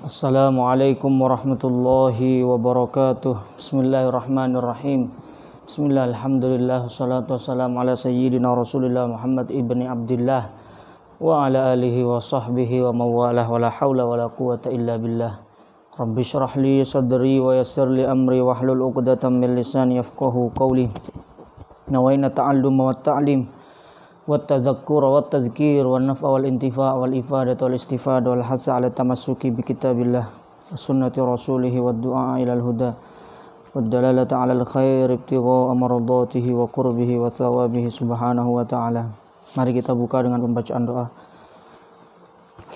Assalamualaikum warahmatullahi wabarakatuh. Bismillahirrahmanirrahim. Bismillah, alhamdulillah, wassalatu wassalamu ala sayyidina Rasulillah Muhammad ibni Abdillah wa ala alihi wa sahbihi wa mawalah wa la hawla wa la quwata illa billah. Rabbi syrah li sadri wa yassir li amri wa hlul uqdatan min lisani yafqahu qawli. Nawaina ta'alluma wa ta'lim wa tazakkura wa tazkir wa naf'a wal intifa' wal ifadah wal istifada wal hasa ala tamassuki bi kitabillah wa sunnati rasulih wa du'a ila al huda wa dalalata ala al khair ibtigha'a mardatihi wa qurbihi wa thawabihi subhanahu wa ta'ala. Mari kita buka dengan pembacaan doa.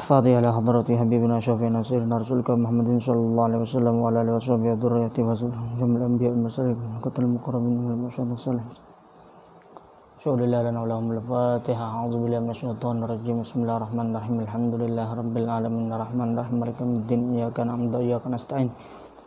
Al-Fatihah ala hadrati habibina syafi'ina sayyidina rasulika Muhammadin sallallahu alaihi wasallam wa ala alihi wa sahbihi wa dzurriyyatihi wa jumlah anbiya wal mursalin qatal muqarrabin wal masyayikh salih. Al-Fatihah. A'udzubillahi minasyaitonir rajim. Bismillahirrahmanirrahim. Alhamdulillahi rabbil alamin arrahmanirrahim maliki yaumiddin iyyaka na'budu wa iyyaka nasta'in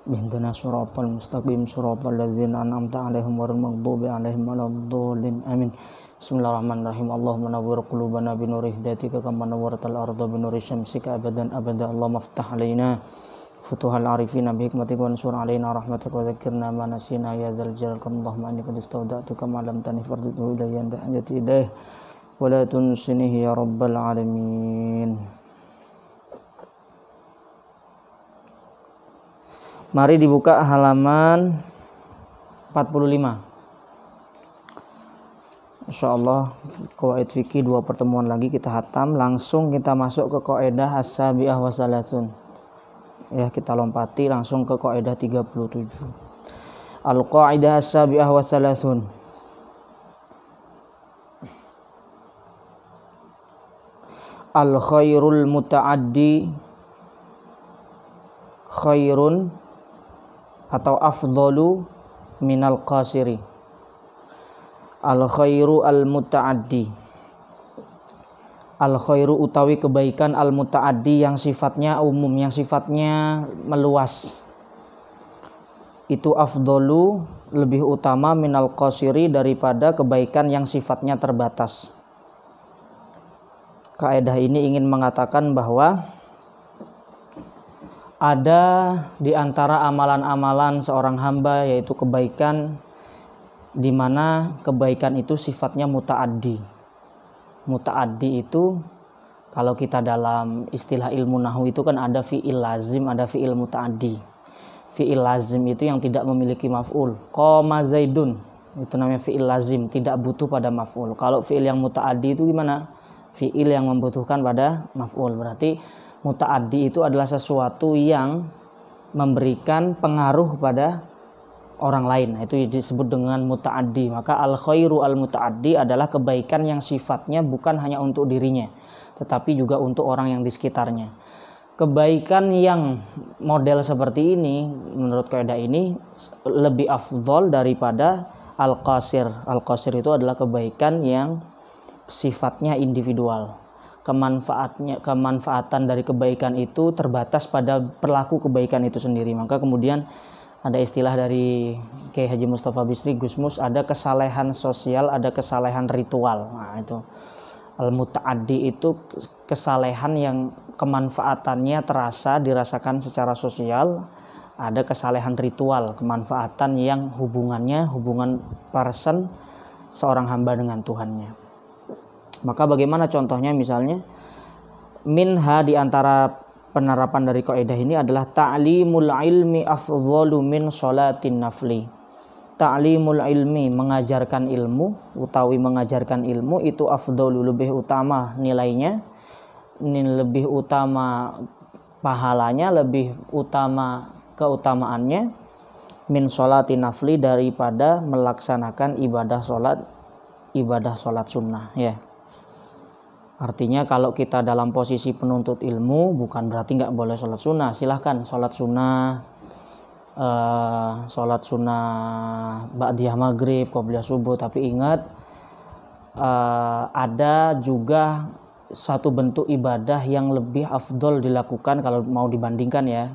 ihdinas siratal mustaqim siratal ladzina an'amta 'alaihim ghairil maghdubi 'alaihim waladdallin amin. Bismillahirrahmanirrahim. Allahumma nawwir qulubana bi nuri hidayatika kama nawwartal arda bi nuri syamsika abadan abada. Allahumma iftah 'alaina futuhal arifina bi hikmatika wa ansur 'alaina rahmataka wa dzakirna ma nasina ya dzal jalal Allahumma inni qad istawda'tuka ma lam tanif farduhu ilayya anta hajati ilaih wa la tunsinihi ya rabbal alamin. Mari dibuka halaman 45. Insyaallah qawaid fikih 2 pertemuan lagi kita hatam, langsung kita masuk ke kaidah as-sabi'ah wa salasun. Ya, kita lompati langsung ke kaidah 37. Al-qaidah as-sabi'ah wa salasun. Al-khairul muta'addi khairun atau afdalu minal qasiri. Al-khairu al-muta'addi. Al-khairu utawi kebaikan al-muta'addi yang sifatnya umum, yang sifatnya meluas. Itu afdalu, lebih utama minal qasiri, daripada kebaikan yang sifatnya terbatas. Kaidah ini ingin mengatakan bahwa ada di antara amalan-amalan seorang hamba, yaitu kebaikan di mana kebaikan itu sifatnya muta'addi. Muta'addi itu kalau kita dalam istilah ilmu nahwu itu kan ada fi'il lazim, ada fi'il muta'addi. Fi'il lazim itu yang tidak memiliki maf'ul. Qama zaidun, itu namanya fi'il lazim, tidak butuh pada maf'ul. Kalau fi'il yang muta'addi itu gimana? Fi'il yang membutuhkan pada maf'ul. Berarti muta'addi itu adalah sesuatu yang memberikan pengaruh pada orang lain. Itu disebut dengan muta'addi. Maka al-khairu al-muta'addi adalah kebaikan yang sifatnya bukan hanya untuk dirinya, tetapi juga untuk orang yang di sekitarnya. Kebaikan yang model seperti ini menurut kaidah ini lebih afdol daripada al-qasir. Al-qasir itu adalah kebaikan yang sifatnya individual. Kemanfaatan dari kebaikan itu terbatas pada pelaku kebaikan itu sendiri. Maka kemudian ada istilah dari Kiai Haji Mustafa Bisri Gusmus, ada kesalehan sosial, ada kesalehan ritual. Nah, itu al-muta'addi itu kesalehan yang kemanfaatannya dirasakan secara sosial. Ada kesalehan ritual, kemanfaatan yang hubungan person seorang hamba dengan Tuhannya. Maka bagaimana contohnya? Misalnya minha, di antara penerapan dari kaidah ini adalah ta'limul ilmi afdhalu min sholatin nafli. Ta'limul ilmi, mengajarkan ilmu, utawi mengajarkan ilmu itu afdhalu, lebih utama nilainya, lebih utama pahalanya, lebih utama keutamaannya min sholatin nafli, daripada melaksanakan ibadah sholat sunnah, ya. Artinya kalau kita dalam posisi penuntut ilmu, bukan berarti nggak boleh sholat sunnah. Silahkan sholat sunnah ba'diyah maghrib, qobliyah subuh. Tapi ingat, ada juga satu bentuk ibadah yang lebih afdol dilakukan kalau mau dibandingkan, ya.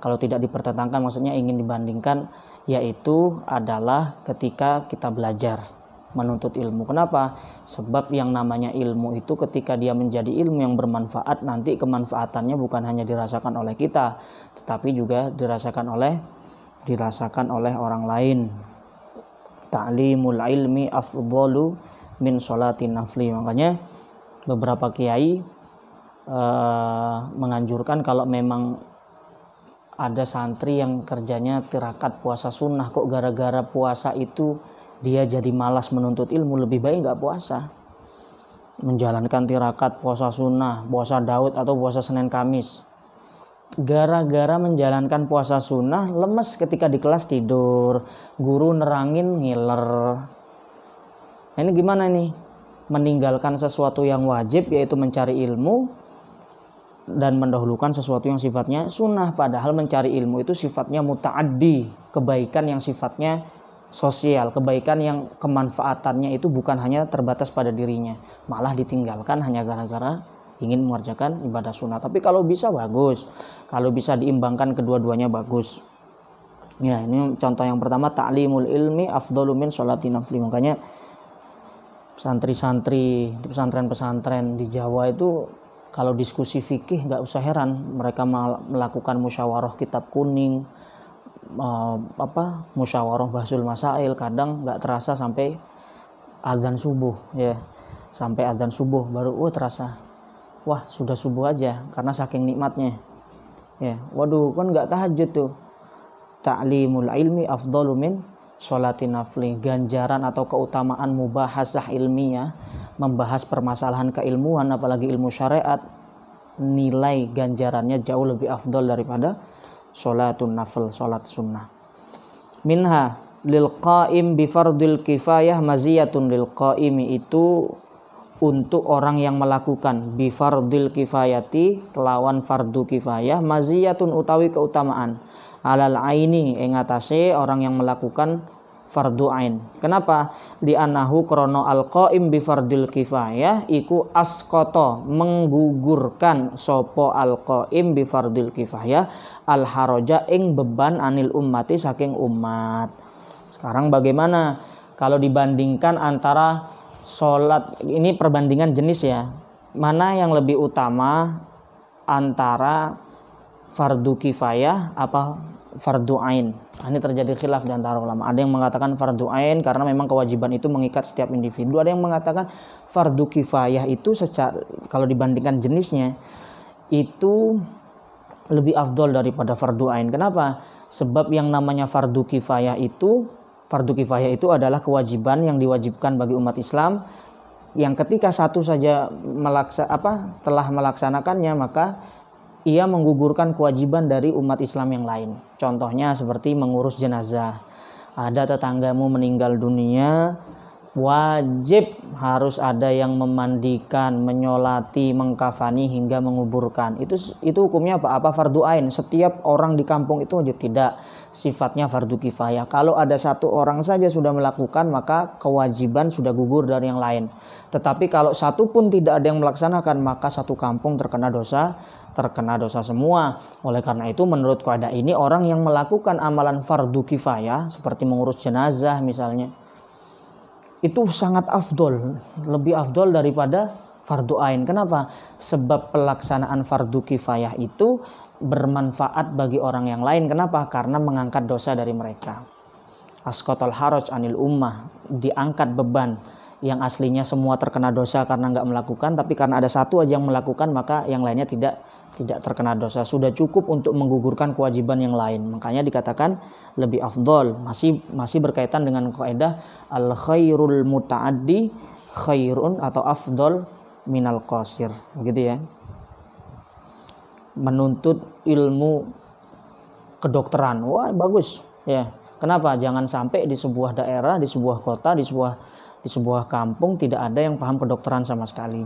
Kalau tidak dipertentangkan, maksudnya ingin dibandingkan, yaitu adalah ketika kita belajar. menuntut ilmu. Kenapa? Sebab yang namanya ilmu itu ketika dia menjadi ilmu yang bermanfaat, nanti kemanfaatannya bukan hanya dirasakan oleh kita, tetapi juga dirasakan oleh orang lain. Ta'limul ilmi afdalu min sholatin nafli. Makanya beberapa kiai menganjurkan kalau memang ada santri yang kerjanya tirakat puasa sunnah, kok gara-gara puasa itu dia jadi malas menuntut ilmu, lebih baik nggak puasa, menjalankan tirakat puasa sunnah, puasa Daud atau puasa Senin Kamis. Gara-gara menjalankan puasa sunnah lemes ketika di kelas tidur, guru nerangin ngiler. Nah, ini gimana nih? Meninggalkan sesuatu yang wajib yaitu mencari ilmu dan mendahulukan sesuatu yang sifatnya sunnah, padahal mencari ilmu itu sifatnya muta'addi, kebaikan yang sifatnya sosial, kebaikan yang kemanfaatannya itu bukan hanya terbatas pada dirinya, malah ditinggalkan hanya gara-gara ingin mengerjakan ibadah sunnah. Tapi kalau bisa bagus, kalau bisa diimbangkan kedua-duanya bagus. Ya, ini contoh yang pertama, ta'limul ilmi afdalu min sholati nafli. Makanya santri-santri di pesantren-pesantren di Jawa itu kalau diskusi fikih nggak usah heran, mereka melakukan musyawarah kitab kuning, musyawarah bahsul masail, kadang nggak terasa sampai azan subuh, ya, sampai azan subuh baru terasa, wah sudah subuh aja karena saking nikmatnya, ya, waduh kan nggak tahajud tuh. Ta'limul ilmi afdalu min sholatin nafli. Ganjaran atau keutamaan mubahasah ilmiah, membahas permasalahan keilmuan apalagi ilmu syariat, nilai ganjarannya jauh lebih afdal daripada sholatun nafil, sholat sunnah. Minha lil qaim bi fardil kifayah maziyatun. Lil qaimi itu untuk orang yang melakukan bi fardil kifayati kelawan fardu kifayah, maziyatun utawi keutamaan, alal aini ing atase orang yang melakukan fardu ain. Kenapa? Di anahu krono al qaim bi fardil kifayah iku asqata, menggugurkan sopo al qaim bi fardil kifayah al haraja ing beban anil ummati saking umat. Sekarang bagaimana kalau dibandingkan antara sholat, ini perbandingan jenis ya, mana yang lebih utama antara fardu kifayah apa fardu ain? Ini terjadi khilaf di antara ulama. Ada yang mengatakan fardu ain karena memang kewajiban itu mengikat setiap individu. Ada yang mengatakan fardu kifayah itu secara kalau dibandingkan jenisnya itu lebih afdol daripada fardu ain. Kenapa? Sebab yang namanya fardu kifayah itu adalah kewajiban yang diwajibkan bagi umat Islam, yang ketika satu saja telah melaksanakannya maka ia menggugurkan kewajiban dari umat Islam yang lain. Contohnya seperti mengurus jenazah. Ada tetanggamu meninggal dunia, wajib harus ada yang memandikan, menyolati, mengkafani hingga menguburkan. Itu hukumnya apa fardu ain. Setiap orang di kampung itu wajib? Tidak, sifatnya fardu kifayah. Kalau ada satu orang saja sudah melakukan maka kewajiban sudah gugur dari yang lain. Tetapi kalau satu pun tidak ada yang melaksanakan maka satu kampung terkena dosa semua. Oleh karena itu menurut kaidah ini orang yang melakukan amalan fardu kifayah seperti mengurus jenazah misalnya, itu sangat afdol, lebih afdol daripada fardu ain. Kenapa? Sebab pelaksanaan fardu kifayah itu bermanfaat bagi orang yang lain. Kenapa? Karena mengangkat dosa dari mereka. Asqatal haraj anil ummah, diangkat beban yang aslinya semua terkena dosa karena nggak melakukan, tapi karena ada satu aja yang melakukan maka yang lainnya tidak terkena dosa. Sudah cukup untuk menggugurkan kewajiban yang lain. Makanya dikatakan lebih afdol. Masih berkaitan dengan kaidah al khairul muta'addi khairun atau afdol minal qasir, begitu ya. Menuntut ilmu kedokteran, wah bagus ya. Kenapa? Jangan sampai di sebuah daerah, di sebuah kota, di sebuah kampung tidak ada yang paham kedokteran sama sekali.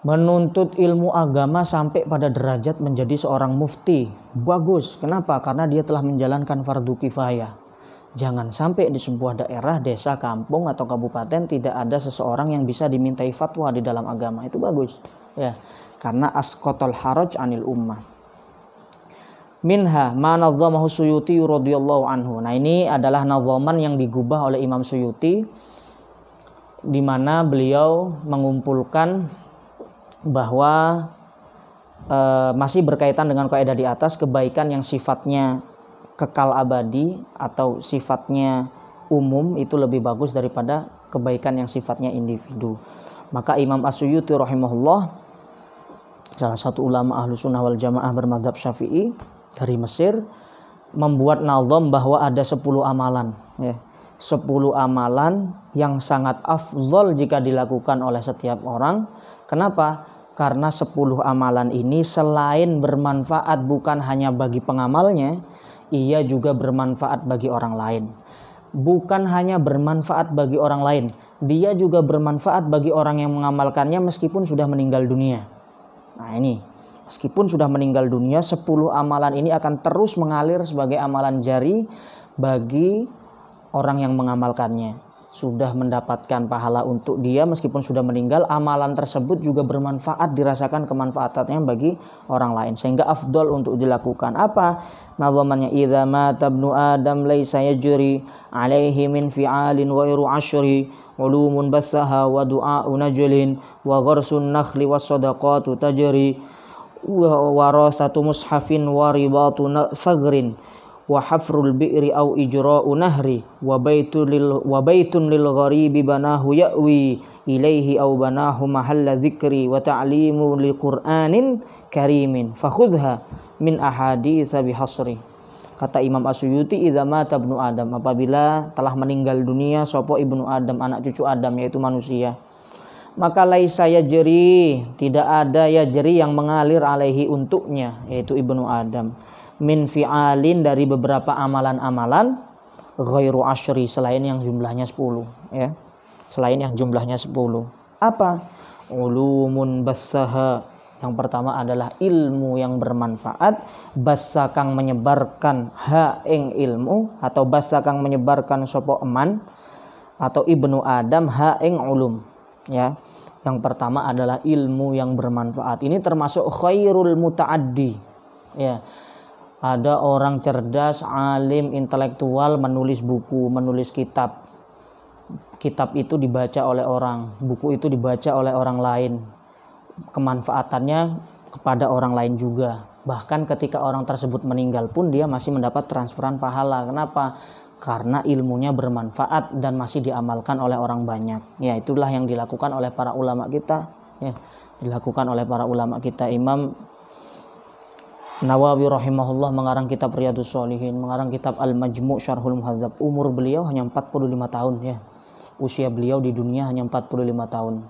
Menuntut ilmu agama sampai pada derajat menjadi seorang mufti, bagus. Kenapa? Karena dia telah menjalankan fardu kifayah. Jangan sampai di sebuah daerah, desa, kampung atau kabupaten tidak ada seseorang yang bisa dimintai fatwa di dalam agama. Itu bagus ya, karena asqatal haraj anil ummah. Minha ma nazzamahu Suyuti radhiyallahu anhu. Nah, ini adalah nazaman yang digubah oleh Imam Suyuti, di mana beliau mengumpulkan bahwa masih berkaitan dengan kaidah di atas, kebaikan yang sifatnya kekal abadi atau sifatnya umum itu lebih bagus daripada kebaikan yang sifatnya individu. Maka Imam As-Suyuti rahimahullah, salah satu ulama ahlu sunnah wal jamaah bermadzhab Syafi'i dari Mesir, membuat nazam bahwa ada 10 amalan, ya. 10 amalan yang sangat afdhal jika dilakukan oleh setiap orang. Kenapa? Karena 10 amalan ini selain bermanfaat bukan hanya bagi pengamalnya, ia juga bermanfaat bagi orang lain. Bukan hanya bermanfaat bagi orang lain, dia juga bermanfaat bagi orang yang mengamalkannya meskipun sudah meninggal dunia. Nah ini, meskipun sudah meninggal dunia, 10 amalan ini akan terus mengalir sebagai amalan jari bagi orang yang mengamalkannya. Sudah mendapatkan pahala untuk dia meskipun sudah meninggal, amalan tersebut juga bermanfaat, dirasakan kemanfaatannya bagi orang lain, sehingga afdol untuk dilakukan. Apa nazamannya? Idza mata ibnu adam laisa yajri alaihi min fi'alin ghairu asyri ulumun basaha wa du'a'u najlin wa gharsun nakhli was sadaqatu tajri wa warasatu mushafin wa ribatu sagrin wa hafrul bi'ri au ijra'u nahri wa baitun lil gharibi banahu ya'wi ilaihi au banahu mahalla dzikri wa ta'limu li qur'anin karimin fakhudha min ahaditsa bihasri. Kata Imam As-Suyuti, idza mata ibnu adam, apabila telah meninggal dunia sapa ibnu adam, anak cucu Adam yaitu manusia, maka laisa yajri, tidak ada yajri yang mengalir alaihi untuknya yaitu ibnu adam, min fi'alin dari beberapa amalan-amalan, ghairu asyri selain yang jumlahnya 10, ya. Selain yang jumlahnya 10. Apa? Ulumun bassaha. Yang pertama adalah ilmu yang bermanfaat, bassa kang menyebarkan ha ing ilmu, atau bassa kang menyebarkan sapa eman atau ibnu adam ha ing ulum, ya. Yang pertama adalah ilmu yang bermanfaat. Ini termasuk khairul muta'addi, ya. Ada orang cerdas, alim, intelektual, menulis buku, menulis kitab. Kitab itu dibaca oleh orang, buku itu dibaca oleh orang lain. Kemanfaatannya kepada orang lain juga. Bahkan ketika orang tersebut meninggal pun dia masih mendapat transferan pahala. Kenapa? Karena ilmunya bermanfaat dan masih diamalkan oleh orang banyak. Ya, itulah yang dilakukan oleh para ulama kita. Ya, dilakukan oleh para ulama kita. Imam Nawawi rahimahullah mengarang kitab Riyadhus Shalihin, mengarang kitab Al-Majmu' Syarhul Muhadzab. Umur beliau hanya 45 tahun, ya. Usia beliau di dunia hanya 45 tahun.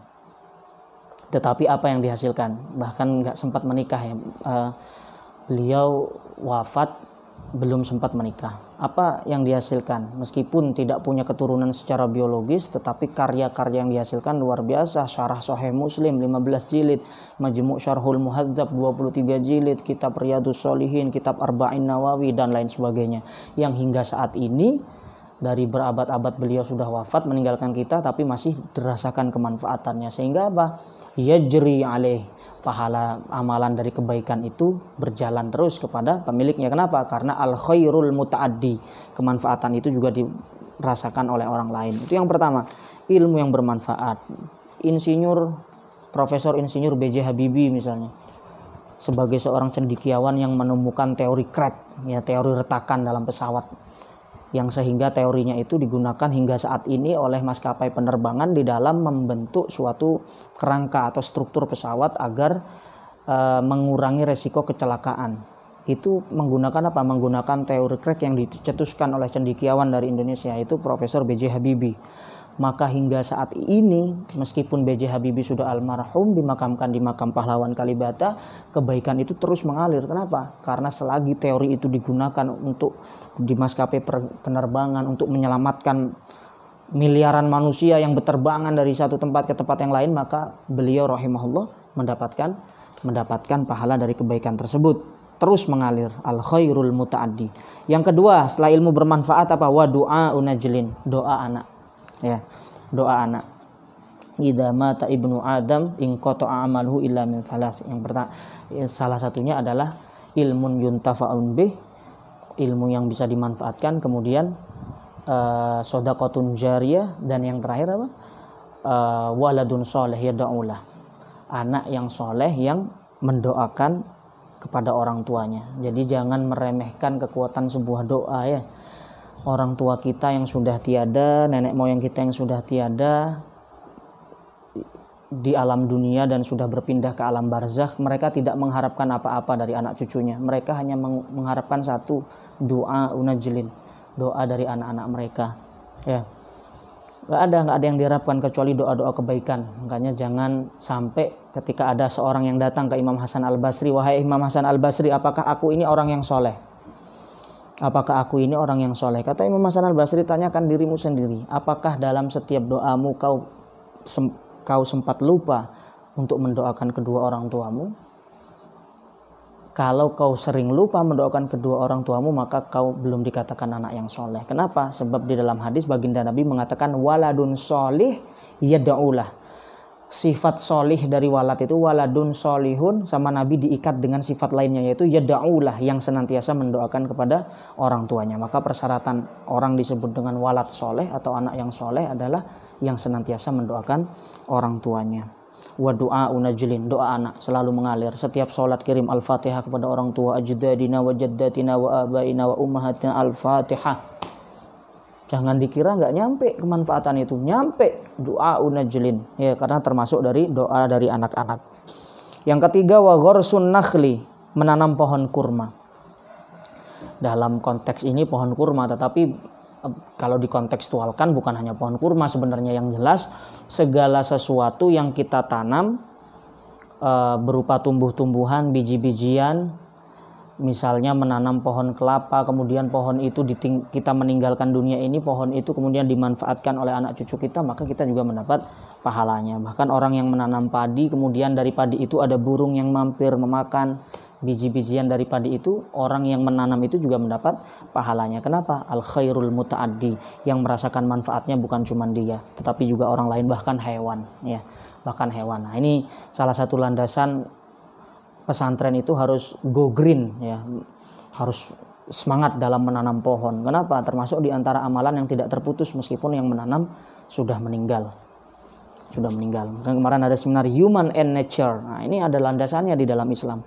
Tetapi apa yang dihasilkan? Bahkan nggak sempat menikah, ya. Beliau wafat belum sempat menikah. Apa yang dihasilkan? Meskipun tidak punya keturunan secara biologis, tetapi karya-karya yang dihasilkan luar biasa. Syarah Sahih Muslim 15 jilid, Majmu' Syarhul Muhadzab 23 jilid, kitab Riyadhus Shalihin, kitab Arba'in Nawawi, dan lain sebagainya. Yang hingga saat ini dari berabad-abad beliau sudah wafat, meninggalkan kita, tapi masih dirasakan kemanfaatannya. Sehingga apa? Yajri alaih, pahala amalan dari kebaikan itu berjalan terus kepada pemiliknya. Kenapa? Karena al khairul muta'addi, kemanfaatan itu juga dirasakan oleh orang lain. Itu yang pertama, ilmu yang bermanfaat. Profesor Insinyur B.J. Habibie misalnya, sebagai seorang cendekiawan yang menemukan teori crack, ya, teori retakan dalam pesawat, yang sehingga teorinya itu digunakan hingga saat ini oleh maskapai penerbangan di dalam membentuk suatu kerangka atau struktur pesawat agar mengurangi resiko kecelakaan. Itu menggunakan apa? Menggunakan teori crack yang dicetuskan oleh cendekiawan dari Indonesia, itu Profesor B.J. Habibie. Maka hingga saat ini, meskipun B.J. Habibie sudah almarhum, dimakamkan di makam pahlawan Kalibata, kebaikan itu terus mengalir. Kenapa? Karena selagi teori itu digunakan untuk di maskapai penerbangan untuk menyelamatkan miliaran manusia yang berterbangan dari satu tempat ke tempat yang lain, maka beliau rahimahullah mendapatkan pahala dari kebaikan tersebut. Terus mengalir, al khairul muta'addi. Yang kedua, setelah ilmu bermanfaat apa? Wa du'a'u najlin, doa anak. Ya, doa anak. Idza mata ibnu adam in qata'a amaluhu illa min thalas. Yang pertama, salah satunya adalah ilmun yuntafa'un bih, ilmu yang bisa dimanfaatkan, kemudian shadaqatun jariyah, dan yang terakhir apa? Waladun soleh yad'ulah, anak yang soleh yang mendoakan kepada orang tuanya. Jadi jangan meremehkan kekuatan sebuah doa ya. Orang tua kita yang sudah tiada, nenek moyang kita yang sudah tiada di alam dunia dan sudah berpindah ke alam barzakh, mereka tidak mengharapkan apa-apa dari anak cucunya. Mereka hanya mengharapkan satu, doa unajlin, doa dari anak-anak mereka ya. Nggak ada yang diharapkan kecuali doa-doa kebaikan. Makanya jangan sampai ketika ada seorang yang datang ke Imam Hasan Al-Basri, wahai Imam Hasan Al-Basri, apakah aku ini orang yang soleh? Apakah aku ini orang yang soleh? Kata Imam Hasan Al-Basri, tanyakan dirimu sendiri, apakah dalam setiap doamu kau sempat lupa untuk mendoakan kedua orang tuamu? Kalau kau sering lupa mendoakan kedua orang tuamu, maka kau belum dikatakan anak yang soleh. Kenapa? Sebab di dalam hadis baginda Nabi mengatakan waladun solih yad'ulah. Sifat solih dari walad itu waladun solihun, sama Nabi diikat dengan sifat lainnya, yaitu yad'ulah, yang senantiasa mendoakan kepada orang tuanya. Maka persyaratan orang disebut dengan walad soleh atau anak yang soleh adalah yang senantiasa mendoakan orang tuanya. Wa du'a unajlin, doa anak selalu mengalir. Setiap sholat kirim Al-Fatihah kepada orang tua, ajdadina wa jaddatina wa abaina wa ummahatina Al-Fatihah. Jangan dikira nggak nyampe kemanfaatan itu, nyampe doa unajlin ya, karena termasuk dari doa dari anak-anak. Yang ketiga, wa gharsun nakhli, menanam pohon kurma. Dalam konteks ini pohon kurma, tetapi kalau dikontekstualkan bukan hanya pohon kurma sebenarnya, yang jelas segala sesuatu yang kita tanam berupa tumbuh-tumbuhan, biji-bijian, misalnya menanam pohon kelapa, kemudian pohon itu kita meninggalkan dunia ini, pohon itu kemudian dimanfaatkan oleh anak cucu kita, maka kita juga mendapat pahalanya. Bahkan orang yang menanam padi, kemudian dari padi itu ada burung yang mampir memakan biji-bijian dari padi itu, orang yang menanam itu juga mendapat pahalanya. Kenapa? Al khairul muta'addi, yang merasakan manfaatnya bukan cuma dia, tetapi juga orang lain, bahkan hewan ya, bahkan hewan. Nah, ini salah satu landasan pesantren itu harus go green ya, harus semangat dalam menanam pohon. Kenapa? Termasuk di antara amalan yang tidak terputus meskipun yang menanam sudah meninggal. Kemarin ada seminar Human and Nature. Nah, ini ada landasannya di dalam Islam.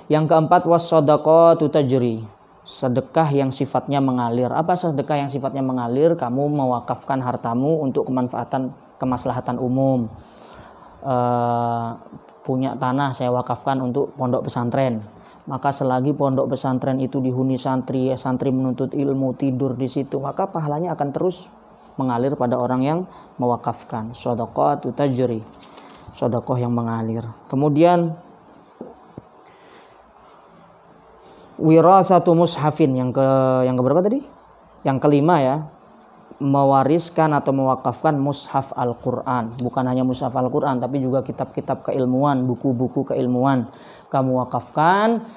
Yang keempat, was-shadaqatu tajri, sedekah yang sifatnya mengalir. Apa sedekah yang sifatnya mengalir? Kamu mewakafkan hartamu untuk kemaslahatan umum. Punya tanah saya wakafkan untuk pondok pesantren. Maka selagi pondok pesantren itu dihuni santri, santri menuntut ilmu, tidur di situ, maka pahalanya akan terus mengalir pada orang yang mewakafkan. Shadaqatu tajri, sedekah yang mengalir. Kemudian wirasatu mushafin, yang keberapa tadi? Yang kelima ya, mewariskan atau mewakafkan mushaf Al-Quran. Bukan hanya mushaf Al-Quran, tapi juga kitab-kitab keilmuan, buku-buku keilmuan kamu wakafkan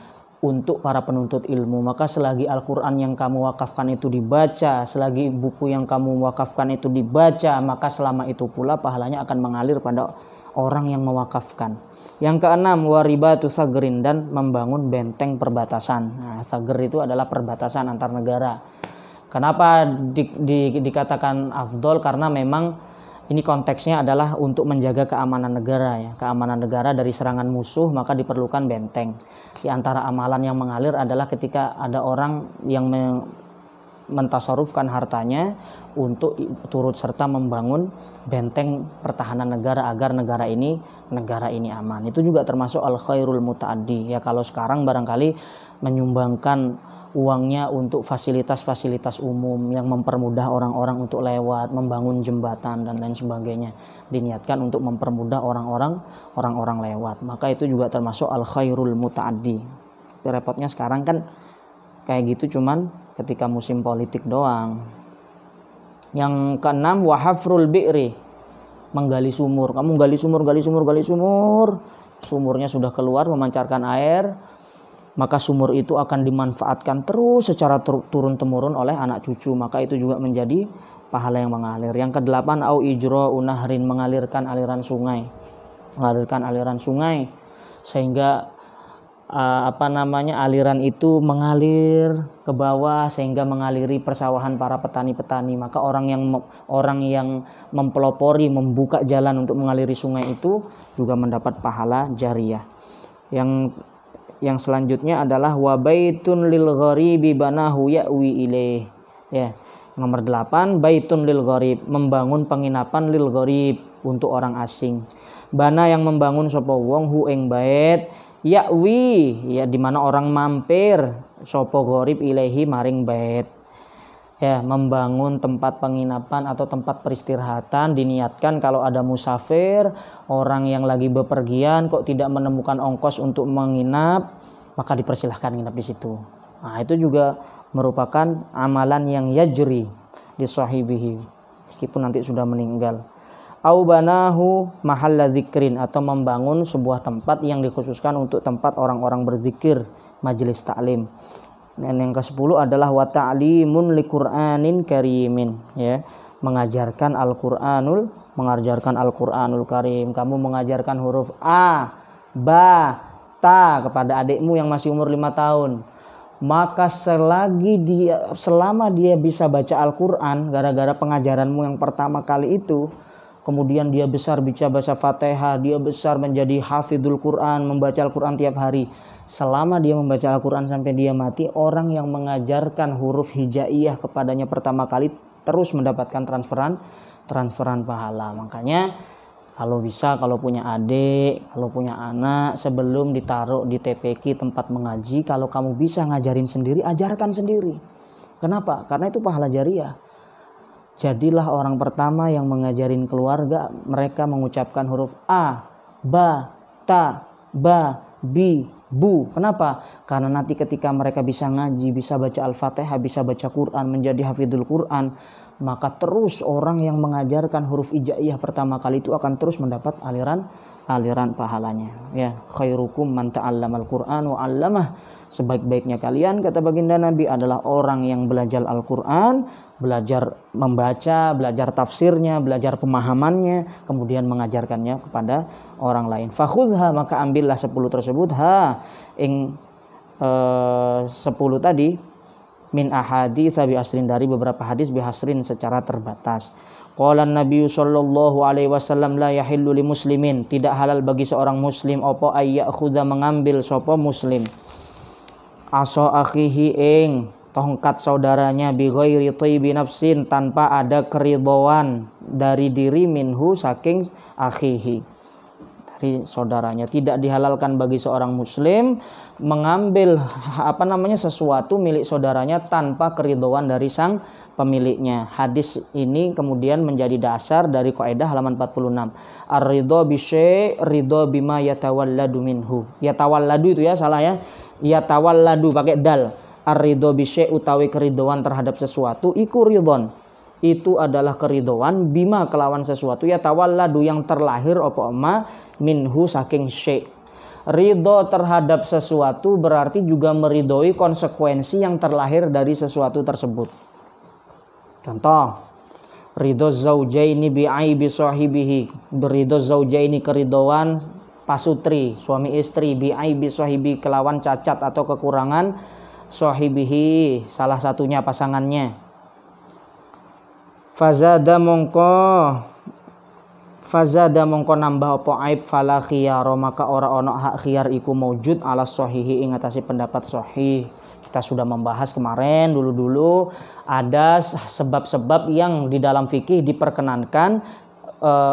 untuk para penuntut ilmu. Maka selagi Al-Quran yang kamu wakafkan itu dibaca, selagi buku yang kamu wakafkan itu dibaca, maka selama itu pula pahalanya akan mengalir pada orang yang mewakafkan. Yang keenam, waribatu sagrin, dan membangun benteng perbatasan. Nah, sager itu adalah perbatasan antar negara. Kenapa dikatakan afdol? Karena memang ini konteksnya adalah untuk menjaga keamanan negara ya, keamanan negara dari serangan musuh, maka diperlukan benteng. Di antara amalan yang mengalir adalah ketika ada orang yang mentasarufkan hartanya untuk turut serta membangun benteng pertahanan negara agar negara ini aman. Itu juga termasuk al khairul muta'addi ya. Kalau sekarang barangkali menyumbangkan uangnya untuk fasilitas-fasilitas umum yang mempermudah orang-orang untuk lewat, membangun jembatan dan lain sebagainya, diniatkan untuk mempermudah orang-orang lewat, maka itu juga termasuk al khairul muta'addi. Repotnya sekarang kan kayak gitu cuman ketika musim politik doang. Yang keenam, wahafrul bi'ri, menggali sumur. Kamu gali sumur, sumurnya sudah keluar memancarkan air, maka sumur itu akan dimanfaatkan terus secara turun-temurun oleh anak cucu, maka itu juga menjadi pahala yang mengalir. Yang kedelapan, au ijra'u nahrin, mengalirkan aliran sungai sehingga aliran itu mengalir ke bawah sehingga mengaliri persawahan para petani-petani, maka orang yang mempelopori, membuka jalan untuk mengaliri sungai itu juga mendapat pahala jariyah. Yang selanjutnya adalah wa baitun lil gharibi banahu ya'wi ilaih. Ya. Nomor 8, baitun lil gharib, membangun penginapan lil gharib untuk orang asing. Bana yang membangun sapa wong hu ing bait ya'wi, ya di mana orang mampir sapa gharib ilaihi maring bait. Ya, membangun tempat penginapan atau tempat peristirahatan diniatkan kalau ada musafir, orang yang lagi bepergian kok tidak menemukan ongkos untuk menginap, maka dipersilahkan nginap di situ. Nah, itu juga merupakan amalan yang yajri di sahibihi meskipun nanti sudah meninggal. Au banahu mahalla zikrin, atau membangun sebuah tempat yang dikhususkan untuk tempat orang-orang berzikir, majelis taklim. Dan yang ke-10 adalah wa ta'limun liqur'anin karimin, ya, mengajarkan Al-Qur'anul Karim. Kamu mengajarkan huruf a, ba, ta kepada adikmu yang masih umur 5 tahun. Maka selama dia bisa baca Al-Qur'an gara-gara pengajaranmu yang pertama kali itu, kemudian dia besar bisa baca Fatihah, dia besar menjadi hafidhul Quran, membaca Al-Quran tiap hari. Selama dia membaca Al-Quran sampai dia mati, orang yang mengajarkan huruf hijaiyah kepadanya pertama kali terus mendapatkan transferan pahala. Makanya kalau punya adik, kalau punya anak, sebelum ditaruh di TPQ tempat mengaji, kalau kamu bisa ngajarin sendiri, ajarkan sendiri. Kenapa? Karena itu pahala jariyah. Jadilah orang pertama yang mengajarin keluarga mereka mengucapkan huruf a, ba, ta, ba, bi, bu. Kenapa? Karena nanti ketika mereka bisa ngaji, bisa baca Al-Fatihah, bisa baca Quran, menjadi hafidhul Quran, maka terus orang yang mengajarkan huruf hijaiyah pertama kali itu akan terus mendapat aliran pahalanya. Ya, khairukum man ta'allamal Qur'an wa 'allamah. Sebaik-baiknya kalian, kata baginda Nabi, adalah orang yang belajar Al-Quran, belajar membaca, belajar tafsirnya, belajar pemahamannya, kemudian mengajarkannya kepada orang lain. Fakhudha, maka ambillah 10 tersebut, 10 tadi, min ahadits bi asrin, dari beberapa hadis bihasrin secara terbatas. Qala Nabi sallallahu alaihi wasallam la yahillu li muslimin, tidak halal bagi seorang muslim apa ayyakhudha mengambil sapa muslim asa akhihi ing tongkat saudaranya bi ghairi thayyibi nafsin, tanpa ada keridhaan dari diri minhu saking akhihi, dari saudaranya. Tidak dihalalkan bagi seorang muslim mengambil sesuatu milik saudaranya tanpa keridhaan dari sang pemiliknya. Hadis ini kemudian menjadi dasar dari kaidah halaman 46. Ar-ridha bi syai' ridha bima yatawalladu minhu. Yatawalladu itu ya, salah ya. Yatawalladu pakai dal. Ar-ridha bi syai' utawi keridhaan terhadap sesuatu iku ridhon. Itu adalah keridhaan bima kelawan sesuatu yatawalladu yang terlahir apa ma minhu saking syai'. Ridho terhadap sesuatu berarti juga meridhoi konsekuensi yang terlahir dari sesuatu tersebut. Contoh, ridho zaujaini bi'aibi sahibihi, beridho zaujaini keridhoan pasutri, suami istri, bi'aibi sahibi kelawan cacat atau kekurangan sahibihi, salah satunya pasangannya. Fazada mongko nambah apa aib fala khiyara, maka ora ono hak khiyar iku maujud ala sahihi ing atase pendapat sahih. Kita sudah membahas kemarin dulu ada sebab-sebab yang di dalam fikih diperkenankan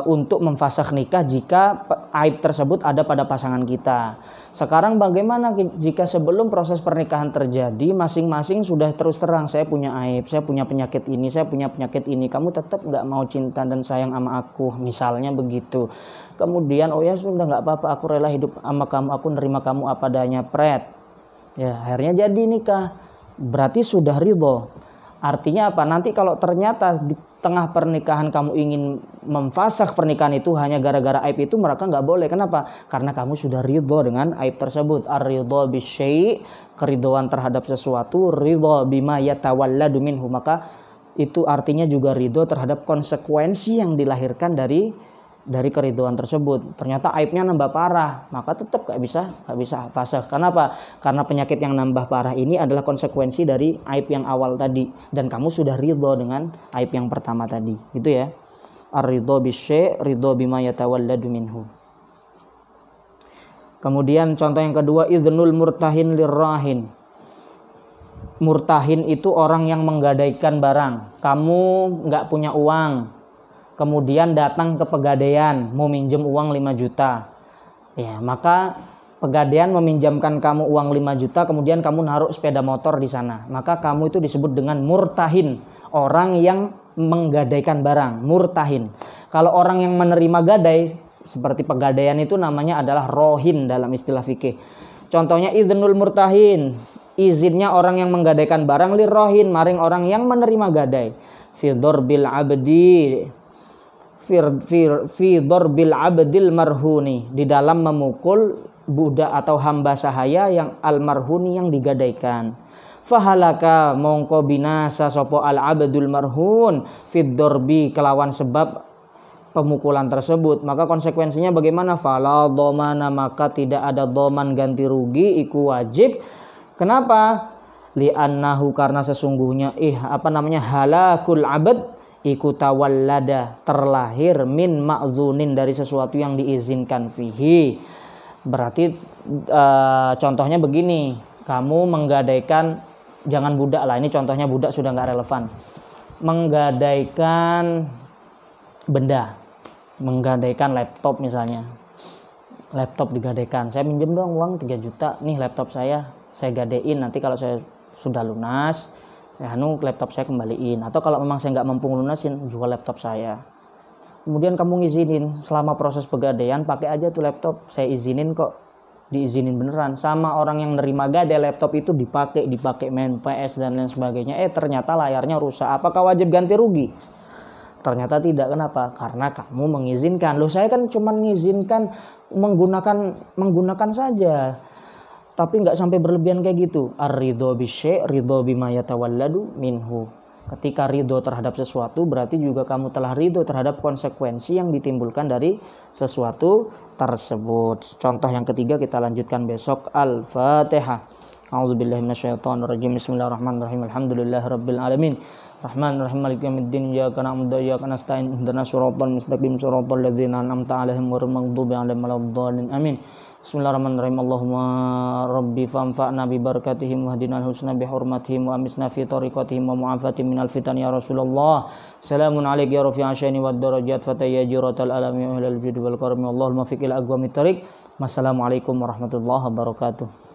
untuk memfasakh nikah jika aib tersebut ada pada pasangan kita. Sekarang bagaimana jika sebelum proses pernikahan terjadi masing-masing sudah terus terang, saya punya aib, saya punya penyakit ini, saya punya penyakit ini, kamu tetap gak mau cinta dan sayang sama aku, misalnya begitu. Kemudian oh ya sudah gak apa-apa, aku rela hidup sama kamu, aku nerima kamu apa adanya, pret. Ya, akhirnya jadi nikah. Berarti sudah ridho. Artinya apa? Nanti kalau ternyata di tengah pernikahan kamu ingin memfasakh pernikahan itu hanya gara-gara aib itu, mereka nggak boleh. Kenapa? Karena kamu sudah ridho dengan aib tersebut. Ar-ridho bisyai', keridhoan terhadap sesuatu, ridho bima yatawalladu minhu, maka itu artinya juga ridho terhadap konsekuensi yang dilahirkan dari dari keriduan tersebut. Ternyata aibnya nambah parah, maka tetap gak bisa fasakh. Kenapa? Karena penyakit yang nambah parah ini adalah konsekuensi dari aib yang awal tadi, dan kamu sudah ridho dengan aib yang pertama tadi, gitu ya. Ar-ridho bisyai', ridho bima yatawalladu minhu. Kemudian contoh yang kedua, idznul murtahin lirrahin. Murtahin itu orang yang menggadaikan barang. Kamu nggak punya uang, kemudian datang ke pegadaian mau minjem uang 5 juta. Ya, maka pegadaian meminjamkan kamu uang 5 juta, kemudian kamu naruh sepeda motor di sana. Maka kamu itu disebut dengan murtahin, orang yang menggadaikan barang, murtahin. Kalau orang yang menerima gadai seperti pegadaian itu namanya adalah rohin dalam istilah fikih. Contohnya idznul murtahin, izinnya orang yang menggadaikan barang, lirrohin, maring orang yang menerima gadai. Fi darbil abdi, fi darbil abdil marhuni, di dalam memukul budak atau hamba sahaya yang almarhuni yang digadaikan. Fahalaka mongko binasa sopo al abdul marhun fid darbi, kelawan sebab pemukulan tersebut. Maka konsekuensinya bagaimana? Fala dhamana, maka tidak ada dhaman ganti rugi, iku wajib. Kenapa? Li'annahu, karena sesungguhnya halakul abad iku tawallada, terlahir min ma'zunin, dari sesuatu yang diizinkan fihi. Berarti contohnya begini, kamu menggadaikan, jangan budak lah, ini contohnya budak sudah nggak relevan. Menggadaikan benda, menggadaikan laptop misalnya. Laptop digadaikan, saya minjem dong uang 3 juta, nih laptop saya gadein, nanti kalau saya sudah lunas, laptop saya kembaliin. Atau kalau memang saya nggak mampu lunasin, jual laptop saya. Kemudian kamu ngizinin, selama proses pegadaian pakai aja tuh laptop, saya izinin kok, diizinin beneran. Sama orang yang nerima gadai, laptop itu dipakai main PS dan lain sebagainya. Ternyata layarnya rusak, apakah wajib ganti rugi? Ternyata tidak. Kenapa? Karena kamu mengizinkan. Loh, saya kan cuma mengizinkan menggunakan saja, tapi nggak sampai berlebihan kayak gitu. Ar-ridho bisyai', ridho bima yatawalladu minhu. Ketika ridho terhadap sesuatu, berarti juga kamu telah ridho terhadap konsekuensi yang ditimbulkan dari sesuatu tersebut. Contoh yang ketiga kita lanjutkan besok. Al-Fatihah. A'udzubillahi minasyaitonirrajim. Bismillahirrahmanirrahim. Alhamdulillahirabbil alamin. Rahmanir rahim, maliki yaumiddin. Iyyaka na'budu wa iyyaka nasta'in. Ihdinas siratal mustaqim, siratal ladzina an'amta 'alaihim ghairil maghdubi 'alaihim waladdallin. Amin. Bismillahirrahmanirrahim. Allahumma rabbi fanfa'na bi barakatihim wahdinal husna bi hurmatihim wa amisna fi tariqatihim wa mu'afatihim minal fitan ya Rasulullah. Salamun alayka ya rafi'a syani wad darajat fatayya jiratal alami wa ahlal judi wal karami. Allahumma fiqil aqwamit tariq. Wassalamualaikum warahmatullahi wabarakatuh.